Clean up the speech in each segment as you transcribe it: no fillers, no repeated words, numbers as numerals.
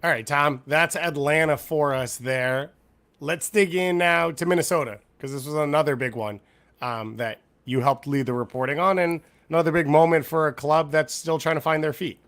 All right, Tom, that's Atlanta for us there. Let's dig in now to Minnesota because this was another big one that you helped lead the reporting on, and another big moment for a club that's still trying to find their feet.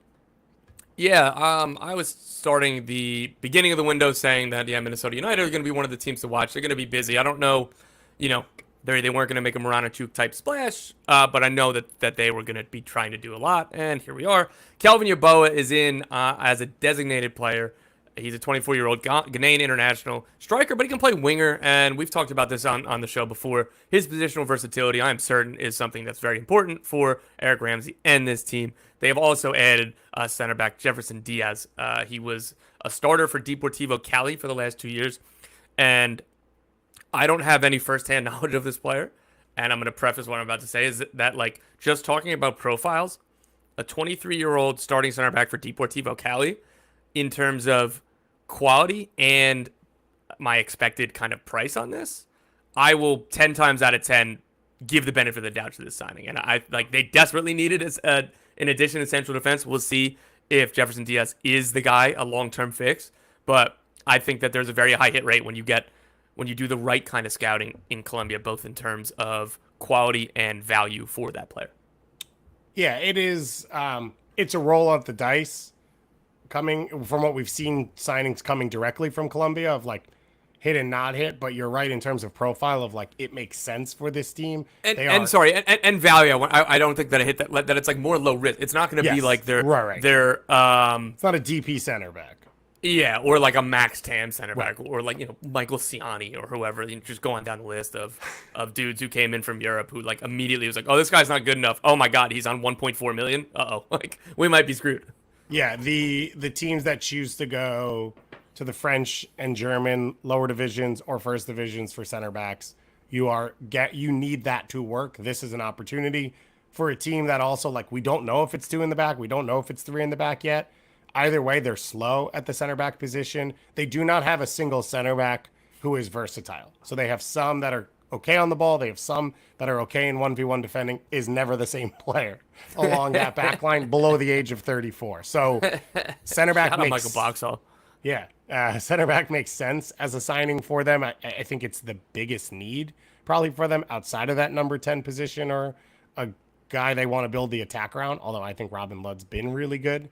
Yeah, I was starting the beginning of the window saying that yeah, Minnesota United are going to be one of the teams to watch. They're going to be busy. I don't know, you know, they weren't going to make a Marana-Chuk type splash, but I know that they were going to be trying to do a lot, and here we are. Kelvin Yeboah is in as a designated player. He's a 24-year-old Ghanaian international striker, but he can play winger, and we've talked about this on the show before. His positional versatility, I am certain, is something that's very important for Eric Ramsey and this team. They have also added center back Jefferson Diaz. He was a starter for Deportivo Cali for the last 2 years, and I don't have any firsthand knowledge of this player, and I'm going to preface what I'm about to say is that like, just talking about profiles, a 23-year-old starting center back for Deportivo Cali, in terms of quality and my expected kind of price on this, I will 10 times out of 10 give the benefit of the doubt to this signing. And I like they desperately needed as in addition to central defense. We'll see if Jefferson Diaz is the guy, a long-term fix. But I think that there's a very high hit rate when you do the right kind of scouting in Colombia, both in terms of quality and value for that player. Yeah, it is. It's a roll of the dice coming from what we've seen signings coming directly from Colombia of like hit and not hit. But you're right in terms of profile of like it makes sense for this team. And, They and are sorry, and value. I don't think that I hit that it's like more low risk. It's not going to be yes, like right. their It's not a DP center back. yeah, or like a Max Tam center Right. back, or like Michael Ciani or whoever. Just going down the list of dudes who came in from Europe who like immediately was like, oh, this guy's not good enough. Oh my God, he's on 1.4 million. Like we might be screwed. Yeah, the teams that choose to go to the French and German lower divisions or first divisions for center backs, you need that to work. This is an opportunity for a team that also like we don't know if it's two in the back, we don't know if it's three in the back yet. Either way, they're slow at the center back position. They do not have a single center back who is versatile. So they have some that are okay on the ball. They have some that are okay in 1v1 defending, is never the same player along that back line below the age of 34. So center back Shout out makes Michael Boxall. yeah, center back makes sense as a signing for them. I think it's the biggest need probably for them outside of that number 10 position or a guy they want to build the attack around. Although I think Robin Ludd's been really good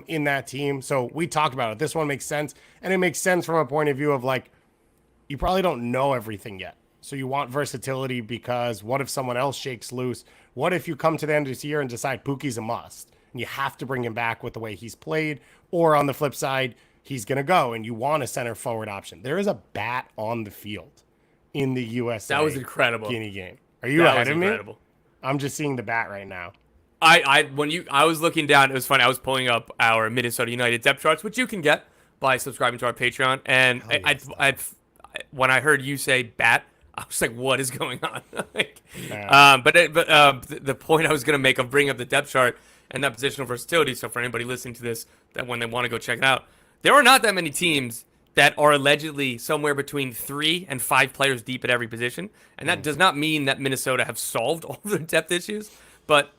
in that team. So we talked about it. This one makes sense. And it makes sense from a point of view of like, you probably don't know everything yet. So you want versatility because what if someone else shakes loose? What if you come to the end of this year and decide Pookie's a must and you have to bring him back with the way he's played? Or on the flip side, he's going to go and you want a center forward option. There is a bat on the field in the USA That was incredible. Guinea game. Are you That ahead was of me? incredible. I'm just seeing the bat right now. I was looking down, it was funny. I was pulling up our Minnesota United depth charts, which you can get by subscribing to our Patreon. And when I heard you say bat, I was like, "What is going on?" Like, the point I was going to make of bringing up the depth chart and that positional versatility. So for anybody listening to this, that when they want to go check it out, there are not that many teams that are allegedly somewhere between 3 and 5 players deep at every position, and that does not mean that Minnesota have solved all their depth issues, but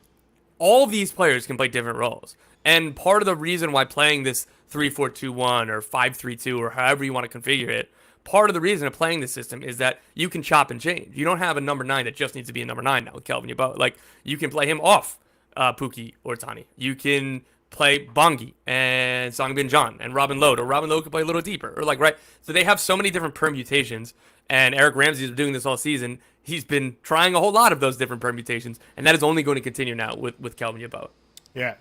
all of these players can play different roles. And part of the reason why playing this 3-4-2-1 or 5-3-2 or however you want to configure it, part of the reason of playing this system is that you can chop and change. You don't have a number 9 that just needs to be a number 9 now with Kelvin Yeboah. Like, you can play him off Pookie or Tani. You can play Bongi and Songbin John and Robin Lode, or Robin Lode could play a little deeper, or like, right? So they have so many different permutations, and Eric Ramsey is doing this all season. He's been trying a whole lot of those different permutations, and that is only going to continue now with Kelvin Yeboah. Yeah.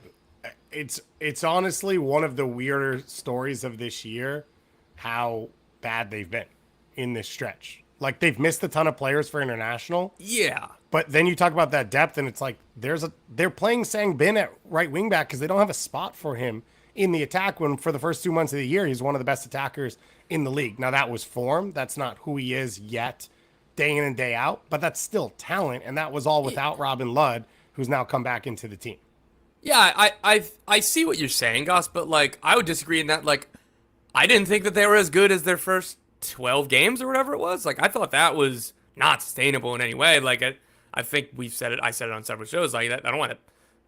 It's honestly one of the weirder stories of this year, how bad they've been in this stretch. Like they've missed a ton of players for international. Yeah. But then you talk about that depth and it's like they're playing Sang Bin at right wing back because they don't have a spot for him in the attack when for the first 2 months of the year he's one of the best attackers in the league. Now that was form. That's not who he is yet, day in and day out, but that's still talent, and that was all without Robin Ludd, who's now come back into the team. Yeah, I see what you're saying, Goss, but like I would disagree in that like I didn't think that they were as good as their first 12 games or whatever it was. Like I thought that was not sustainable in any way. Like I think we've said it. I said it on several shows. Like that, I don't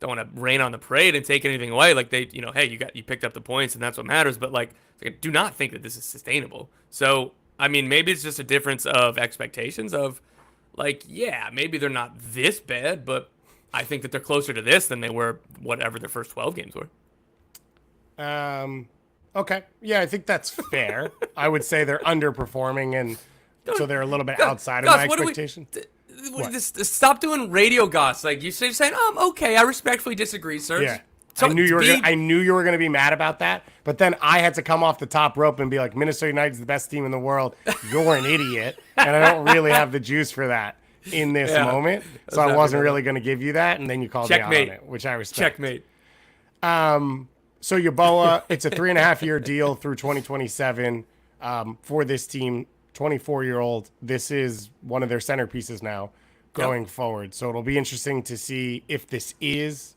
don't want to rain on the parade and take anything away. Like they, hey, you picked up the points and that's what matters. But like, I do not think that this is sustainable. So I mean, maybe it's just a difference of expectations of, like, yeah, maybe they're not this bad, but I think that they're closer to this than they were whatever their first 12 games were. Okay. Yeah, I think that's fair. I would say they're underperforming, and so they're a little bit outside of my expectation. Stop doing radio goss. Like, you're saying, okay, I respectfully disagree, sir. Yeah. I knew you were gonna be mad about that, but then I had to come off the top rope and be like, Minnesota United's the best team in the world. You're an idiot, and I don't really have the juice for that in this moment, so I wasn't really gonna give you that. And then you called me out on it, which I respect. Checkmate. So Yeboah, it's a 3.5-year deal through 2027 for this team. 24-year-old. This is one of their centerpieces now going forward. So it'll be interesting to see if this is,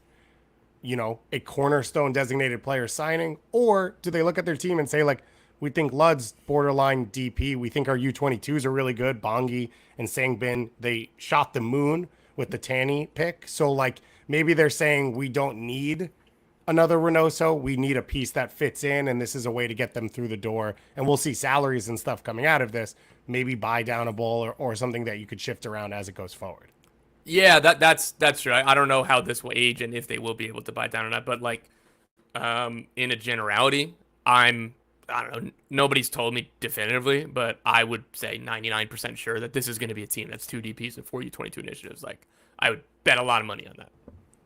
a cornerstone designated player signing, or do they look at their team and say, like, we think Ludd's borderline DP. We think our U-22s are really good. Bongi and Sangbin, they shot the moon with the Tanny pick. So, like, maybe they're saying we don't need another Reynoso. We need a piece that fits in, and this is a way to get them through the door. And we'll see salaries and stuff coming out of this. Maybe buy down a bowl or something that you could shift around as it goes forward. Yeah, that's true. I don't know how this will age and if they will be able to buy down or not. But like, in a generality, I don't know. Nobody's told me definitively, but I would say 99% sure that this is going to be a team that's 2 DPs and 4 U-22 initiatives. Like, I would bet a lot of money on that.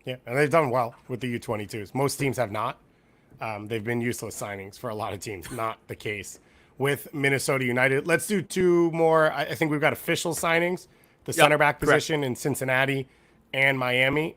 Yeah, and they've done well with the U-22s. Most teams have not. They've been useless signings for a lot of teams. Not the case with Minnesota United. Let's do 2 more. I think we've got official signings. The center back position in Cincinnati and Miami.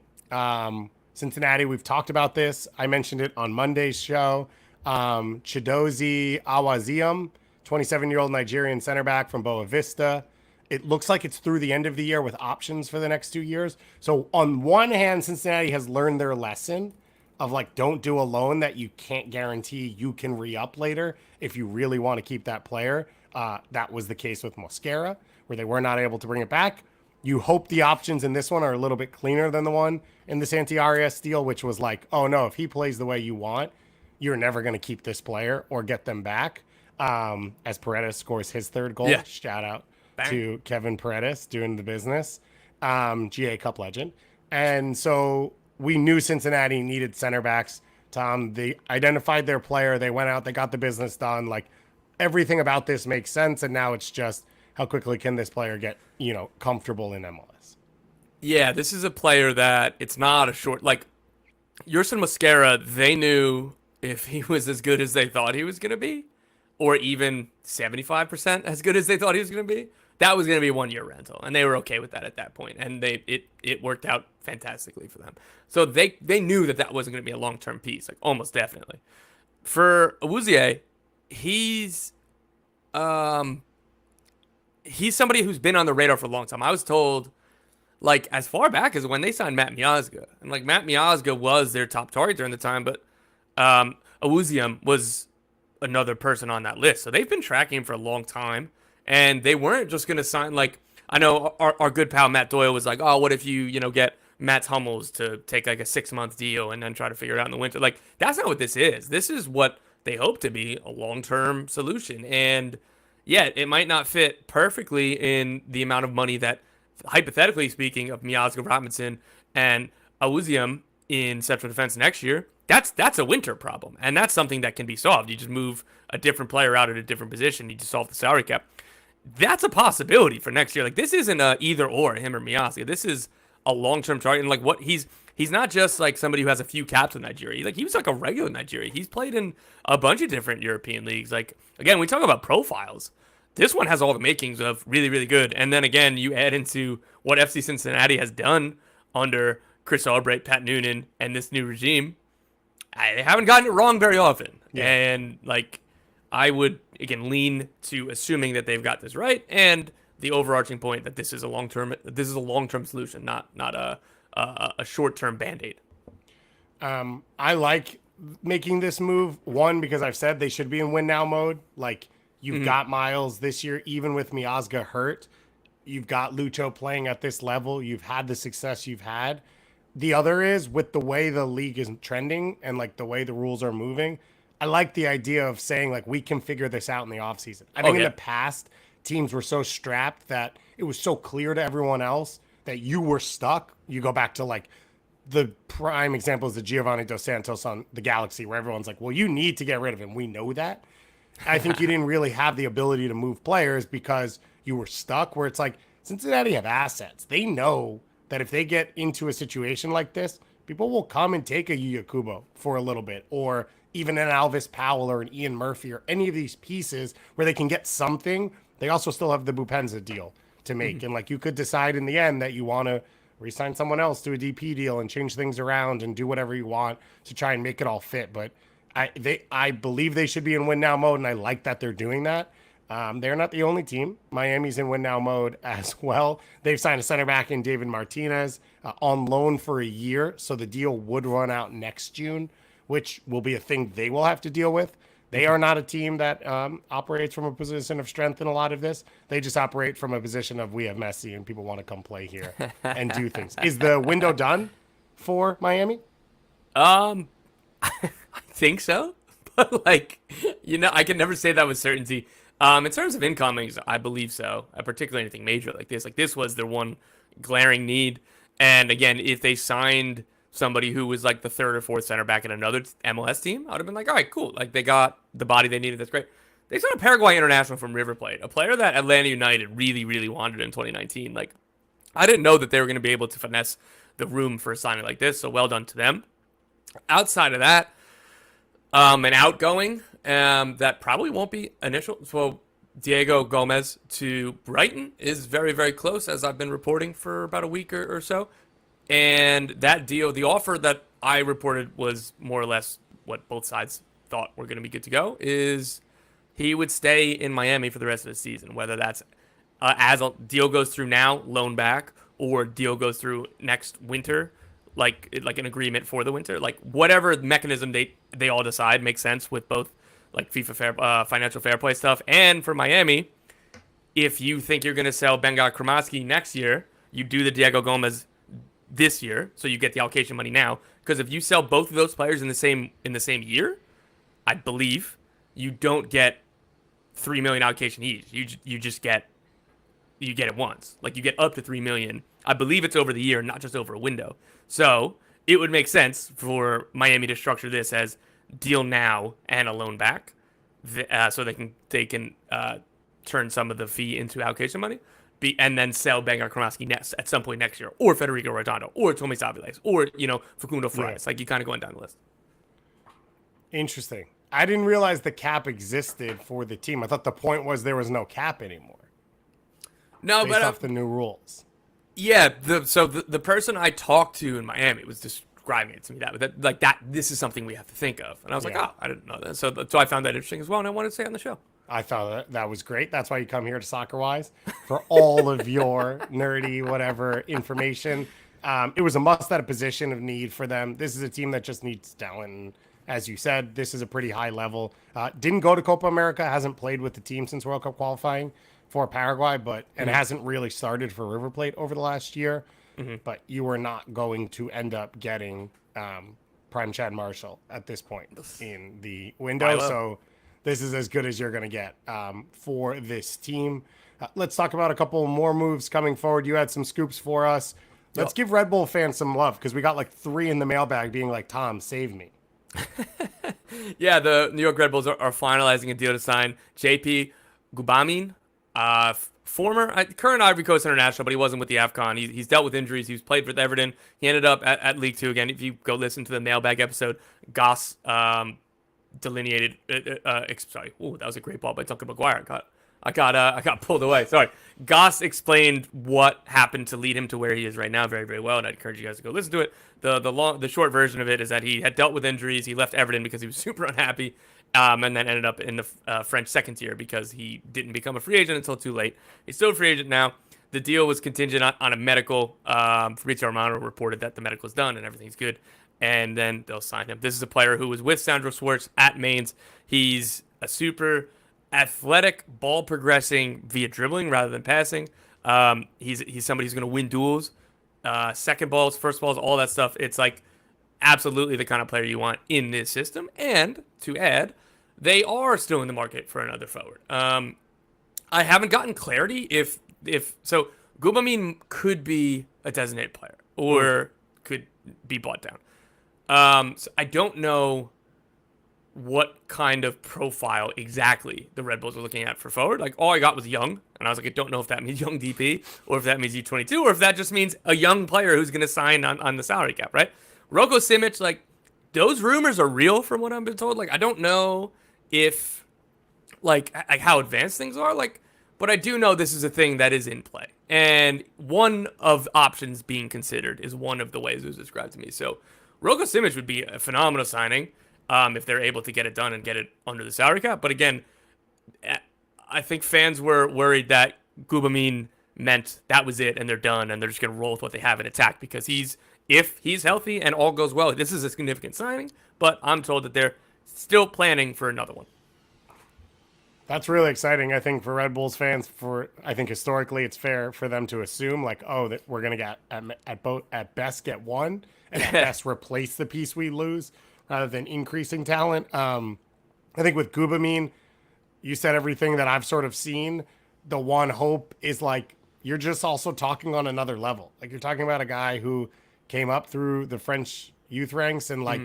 Cincinnati, we've talked about this. I mentioned it on Monday's show. Chidozie Awaziam, 27-year-old Nigerian center back from Boa Vista. It looks like it's through the end of the year with options for the next 2 years. So on one hand, Cincinnati has learned their lesson of, like, don't do a loan that you can't guarantee you can re-up later if you really want to keep that player. That was the case with Mosquera, where they were not able to bring it back. You hope the options in this one are a little bit cleaner than the one in the Santi Arias deal, which was like, oh no, if he plays the way you want, you're never going to keep this player or get them back. As Paredes scores his 3rd goal. Yeah. Shout out to Kevin Paredes doing the business. GA Cup legend. And so we knew Cincinnati needed center backs. Tom, they identified their player. They went out, they got the business done. Like, everything about this makes sense. And now it's just, how quickly can this player get, comfortable in MLS? Yeah, this is a player that it's not a short, like, Yerson Mosquera, they knew if he was as good as they thought he was going to be, or even 75% as good as they thought he was going to be, that was going to be a 1-year rental. And they were okay with that at that point. And it worked out fantastically for them. So they knew that wasn't going to be a long-term piece, like, almost definitely. For Awuzie, he's somebody who's been on the radar for a long time. I was told, like, as far back as when they signed Matt Miazga. And, like, Matt Miazga was their top target during the time, but Awuzie was another person on that list. So they've been tracking him for a long time. And they weren't just going to sign, like, I know our good pal Matt Doyle was like, oh, what if you get Matt Hummels to take, like, a 6-month deal and then try to figure it out in the winter? Like, that's not what this is. This is what they hope to be, a long-term solution. And yeah, it might not fit perfectly in the amount of money that, hypothetically speaking, of Miazga, Robinson, and Awuzie in central defense next year. That's a winter problem, and that's something that can be solved. You just move a different player out at a different position. You just solve the salary cap. That's a possibility for next year. Like, this isn't a either or, him or Miazga. This is a long-term target, and like, what he's not just like somebody who has a few caps with Nigeria. He was like a regular Nigeria. He's played in a bunch of different European leagues. Like, again, we talk about profiles. This one has all the makings of really, really good. And then again, you add into what FC Cincinnati has done under Chris Albright, Pat Noonan, and this new regime. They haven't gotten it wrong very often. Yeah. And like, I would, again, lean to assuming that they've got this right, and the overarching point that this is a long-term solution, not a short-term Band-Aid. I like making this move, one, because I've said they should be in win now mode. Like, you've got Miles this year, even with Miazga hurt. You've got Lucho playing at this level. You've had the success you've had. The other is with the way the league is trending and like the way the rules are moving, I like the idea of saying like we can figure this out in the offseason. I think in Okay. the past, teams were so strapped that it was so clear to everyone else that you were stuck. You go back to like the prime example is the Giovanni Dos Santos on the Galaxy, where everyone's like, well, you need to get rid of him. We know that. I think you didn't really have the ability to move players because you were stuck where it's like Cincinnati have assets. They know that if they get into a situation like this, people will come and take a Yuya Kubo for a little bit, or even an Alvis Powell or an Ian Murphy or any of these pieces where they can get something. They also still have the Bupenza deal to make. And like you could decide in the end that you want to re-sign someone else to a DP deal and change things around and do whatever you want to try and make it all fit. But I believe they should be in win now mode, and I like that they're doing that. They're not the only team. Miami's in win now mode as well. They've signed a center back in David Martinez on loan for a year, so the deal would run out next June, which will be a thing they will have to deal with. They are not a team that operates from a position of strength in a lot of this. They just operate from a position of we have Messi and people want to come play here and do things. Is the window done for Miami? Um, I think so, but like, I can never say that with certainty. In terms of incomings, I believe so. Particularly anything major like this. Like this was their one glaring need. And again, if they signed somebody who was like the third or fourth center back in another MLS team, I would have been like, all right, cool. Like they got the body they needed. That's great. They signed a Paraguay international from River Plate, a player that Atlanta United really, really wanted in 2019. Like I didn't know that they were going to be able to finesse the room for a signing like this. So well done to them. Outside of that, an outgoing that probably won't be initial. So Diego Gomez to Brighton is very, very close, as I've been reporting for about a week or so. And that deal, the offer that I reported was more or less what both sides thought were going to be good to go, is he would stay in Miami for the rest of the season, whether that's as a deal goes through now, loan back, or deal goes through next winter, like an agreement for the winter, like whatever mechanism they all decide makes sense with both like FIFA financial fair play stuff. And for Miami, if you think you're going to sell Benga Kramaski next year, you do the Diego Gomez this year, so you get the allocation money now. Because if you sell both of those players in the same year, I believe you don't get 3 million allocation each. You just get it once. Like you get up to 3 million. I believe it's over the year, not just over a window. So it would make sense for Miami to structure this as deal now and a loan back, so they can turn some of the fee into allocation money, and then sell Bengar Kronoski next at some point next year, or Federico Redondo, or Tommy Saviles, or Facundo Fries. Like you kind of going down the list. Interesting. I didn't realize the cap existed for the team. I thought the point was there was no cap anymore. No, based but off the new rules. Yeah, the person I talked to in Miami was describing it to me that this is something we have to think of, and I was like, oh, I didn't know that. So I found that interesting as well, and I wanted to say on the show. I thought that was great. That's why you come here to Soccer Wise for all of your nerdy whatever information. It was a must at a position of need for them. This is a team that just needs talent. As you said, this is a pretty high level. Didn't go to Copa America, hasn't played with the team since World Cup qualifying for Paraguay, and hasn't really started for River Plate over the last year. Mm-hmm. But you are not going to end up getting Prime Chad Marshall at this point in the window. So this is as good as you're going to get for this team. Let's talk about a couple more moves coming forward. You had some scoops for us. Let's give Red Bull fans some love, because we got like 3 in the mailbag being like, Tom, save me. Yeah, the New York Red Bulls are finalizing a deal to sign JP Gubamin, current Ivory Coast international, but he wasn't with the AFCON. He's dealt with injuries. He's played for Everton. He ended up at League Two again. If you go listen to the mailbag episode, Goss delineated. Sorry, that was a great ball by Duncan McGuire. I got pulled away. Sorry. Goss explained what happened to lead him to where he is right now very, very well, and I'd encourage you guys to go listen to it. The short version of it is that he had dealt with injuries. He left Everton because he was super unhappy, and then ended up in the French second tier because he didn't become a free agent until too late. He's still a free agent now. The deal was contingent on a medical. Fabrizio Romano reported that the medical is done and everything's good, and then they'll sign him. This is a player who was with Sandro Schwartz at Mainz. He's a super athletic, ball progressing via dribbling rather than passing. He's somebody who's going to win duels second balls, first balls, all that stuff. It's like absolutely the kind of player you want in this system. And to add, they are still in the market for another forward. I haven't gotten clarity if so. Gubamin could be a designated player or could be bought down. So I don't know what kind of profile exactly the Red Bulls are looking at for forward. Like, all I got was young, and I was like, I don't know if that means young DP or if that means U-22 or if that just means a young player who's going to sign on the salary cap, right? Roko Simic, like, those rumors are real from what I've been told. Like, I don't know if, like how advanced things are, like, but I do know this is a thing that is in play. And one of options being considered is one of the ways it was described to me. So Roko Simic would be a phenomenal signing. If they're able to get it done and get it under the salary cap. But again, I think fans were worried that Gubamin meant that was it and they're done and they're just going to roll with what they have in attack because if he's healthy and all goes well, this is a significant signing. But I'm told that they're still planning for another one. That's really exciting, I think, for Red Bulls fans. I think historically it's fair for them to assume, like, oh, that we're going to get at best get one and at best replace the piece we lose, rather than increasing talent. I think with Gubamin, you said everything that I've sort of seen. The one hope is, like, you're just also talking on another level. Like, you're talking about a guy who came up through the French youth ranks and, like,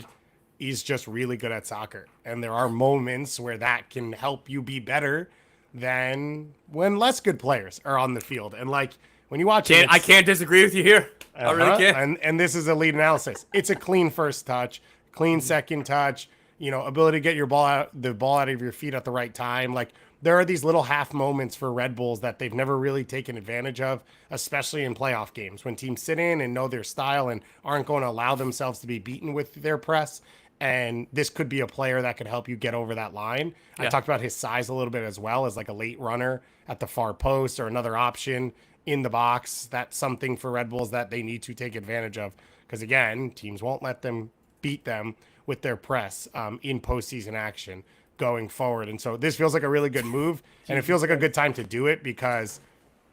he's just really good at soccer. And there are moments where that can help you be better than when less good players are on the field. And, like, when you watch I can't disagree with you here. I really can't. And this is elite analysis. It's a clean first touch, clean second touch, ability to get the ball out of your feet at the right time. Like, there are these little half moments for Red Bulls that they've never really taken advantage of, especially in playoff games when teams sit in and know their style and aren't going to allow themselves to be beaten with their press. And this could be a player that could help you get over that line. Yeah. I talked about his size a little bit as well as like a late runner at the far post or another option in the box. That's something for Red Bulls that they need to take advantage of. Because again, teams won't let them beat them with their press in postseason action going forward. And so this feels like a really good move, and it feels like a good time to do it because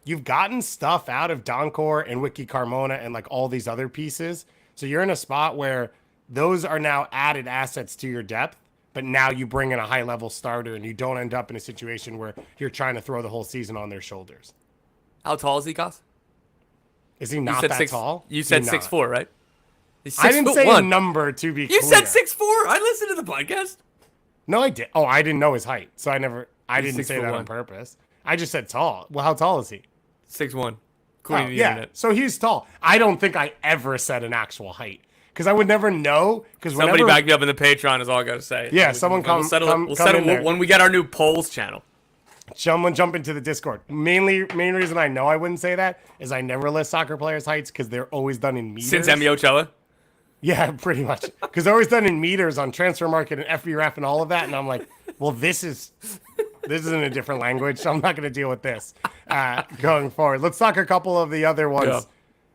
you've gotten stuff out of Doncor and Wiki Carmona and like all these other pieces. So you're in a spot where those are now added assets to your depth, but now you bring in a high level starter and you don't end up in a situation where you're trying to throw the whole season on their shoulders. How tall is he, Goss? Is he not that tall? You said 6'4", right? I didn't say a number to be clear. You said 6'4". I listened to the podcast. No, I did. Oh, I didn't know his height, so I didn't say that on purpose. I just said tall. Well, how tall is he? 6'1". According to the internet. So he's tall. I don't think I ever said an actual height because I would never know. Because somebody back me up in the Patreon is all I got to say. Yeah, someone come. We'll settle when we get our new polls channel. Someone jump into the Discord. Main reason I know I wouldn't say that is I never list soccer players' heights because they're always done in meters. Since Emi Ochoa? Yeah, pretty much. Because they're always done in meters on Transfer Market and FBref and all of that. And I'm like, well, this is in a different language, so I'm not going to deal with this going forward. Let's talk a couple of the other ones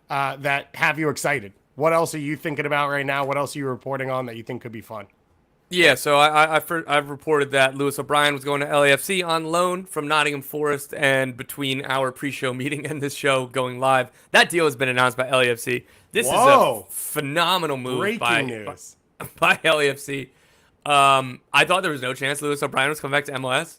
that have you excited. What else are you thinking about right now? What else are you reporting on that you think could be fun? Yeah, so I've reported that Lewis O'Brien was going to LAFC on loan from Nottingham Forest, and between our pre-show meeting and this show going live, that deal has been announced by LAFC. This is a phenomenal move by LAFC. I thought there was no chance Lewis O'Brien was coming back to MLS.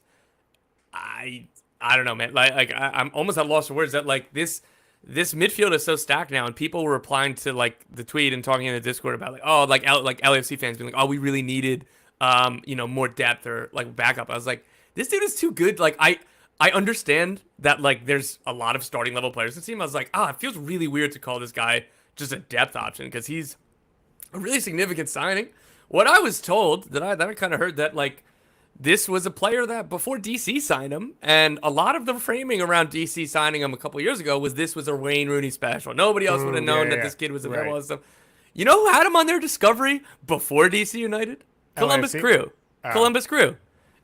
I don't know, man. I'm almost at loss for words that like this midfield is so stacked now, and people were replying to like the tweet and talking in the Discord about like LAFC fans being like, oh, we really needed more depth or like backup. I was like, this dude is too good. Like I understand that like there's a lot of starting level players in the team. I was like, it feels really weird to call this guy just a depth option because he's a really significant signing. What I was told that I kind of heard that like this was a player that before DC signed him, and a lot of the framing around DC signing him a couple years ago was this was a Wayne Rooney special. Nobody else would have known that this kid was available and stuff. You know who had him on their discovery before DC United? Columbus Crew. Columbus Crew.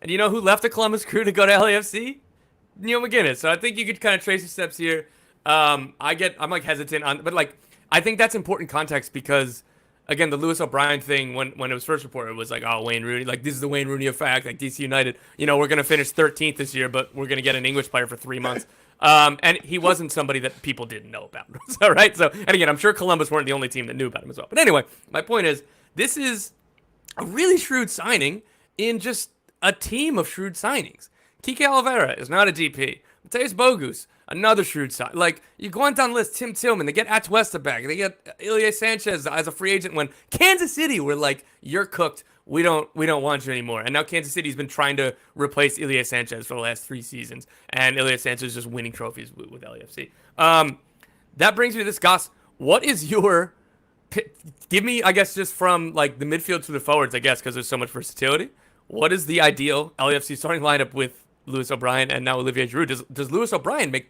And you know who left the Columbus Crew to go to LAFC? Neil McGuinness. So I think you could kind of trace the steps here. I'm like hesitant on, but like I think that's important context because again, the Lewis O'Brien thing, when it was first reported, was like, oh, Wayne Rooney, like, this is the Wayne Rooney effect, like, DC United, we're going to finish 13th this year, but we're going to get an English player for 3 months. And he wasn't somebody that people didn't know about. So, right? So, and again, I'm sure Columbus weren't the only team that knew about him as well. But anyway, my point is, this is a really shrewd signing in just a team of shrewd signings. Kike Oliveira is not a DP. Mateus Bogus, another shrewd sign. Like, you go on down the list, Tim Tillman, they get Atuesta back, they get Ilya Sanchez as a free agent when Kansas City were like, you're cooked, we don't want you anymore. And now Kansas City's been trying to replace Ilya Sanchez for the last 3 seasons, and Ilya Sanchez is just winning trophies with LAFC. That brings me to this, Goss. What is your... Give me, I guess, just from like the midfield to the forwards, I guess, because there's so much versatility. What is the ideal LAFC starting lineup with Lewis O'Brien and now Olivier Giroud? Does Lewis O'Brien make